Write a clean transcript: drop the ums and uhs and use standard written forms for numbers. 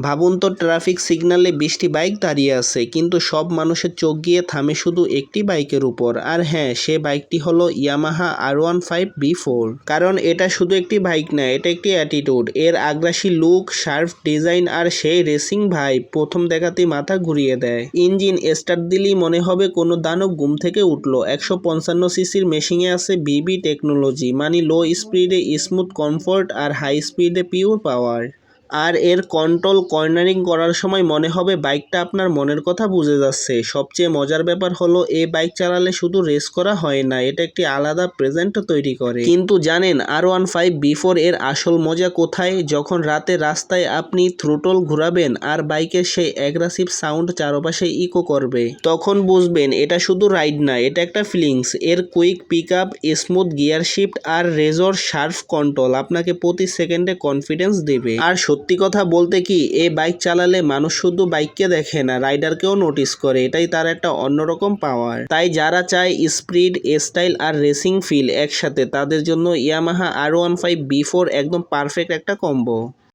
ভাবুন তো, traffic সিগন্যালে 20টি bike দাঁড়িয়ে আছে, কিন্তু সব মানুষের চোখ গিয়ে থামে শুধু একটি বাইকের উপর। আর হ্যাঁ, সে বাইকটি হলো ইয়ামাহা R15B4। কারণ এটা শুধু একটি বাইক না, এটা একটি অ্যাটিটিউড। এর আগ্রাসী লুক, শার্প ডিজাইন আর সেই রেসিং ভাইব প্রথম দেখাতেই মাথা ঘুরিয়ে দেয়। ইঞ্জিন স্টার্ট দিলেই মনে হবে কোনো দানব ঘুম থেকে উঠলো। 155 সিসির মেশিনে আছে বিবি টেকনোলজি, মানে লো স্পিডে স্মুথ কমফোর্ট আর হাই স্পিডে পিওর পাওয়ার। আর এর কন্ট্রোল কর্নারিং করার সময় মনে হবে বাইকটা আপনার মনের কথা বুঝে যাচ্ছে। সবচেয়ে মজার ব্যাপার হলো, এই বাইক চালালে শুধু রেস করা হয় না, এটা একটি আলাদা প্রেজেন্ট তৈরি করে। কিন্তু জানেন R15B4 এর আসল মজা কোথায়? যখন রাতে রাস্তায় আপনি থ্রোটল ঘুরাবেন আর বাইকের সেই অ্যাগ্রেসিভ সাউন্ড চারপাশে ইকো করবে, তখন বুঝবেন এটা শুধু রাইড না, এটা একটা ফিলিংস। এর quick pick up, smooth gear shift আর রেজর শার্প কন্ট্রোল আপনাকে প্রতি সেকেন্ডে কনফিডেন্স দেবে। আর সত্যি কথা বলতে কি, এই বাইক চালালে মানুষ শুধু বাইককে দেখে না, রাইডারকেও নোটিস করে। এটাই তার একটা অন্যরকম পাওয়ার। তাই যারা চায় স্পিড, স্টাইল আর রেসিং ফিল একসাথে, তাদের জন্য ইয়ামাহা R15B4 একদম পারফেক্ট একটা কম্বো।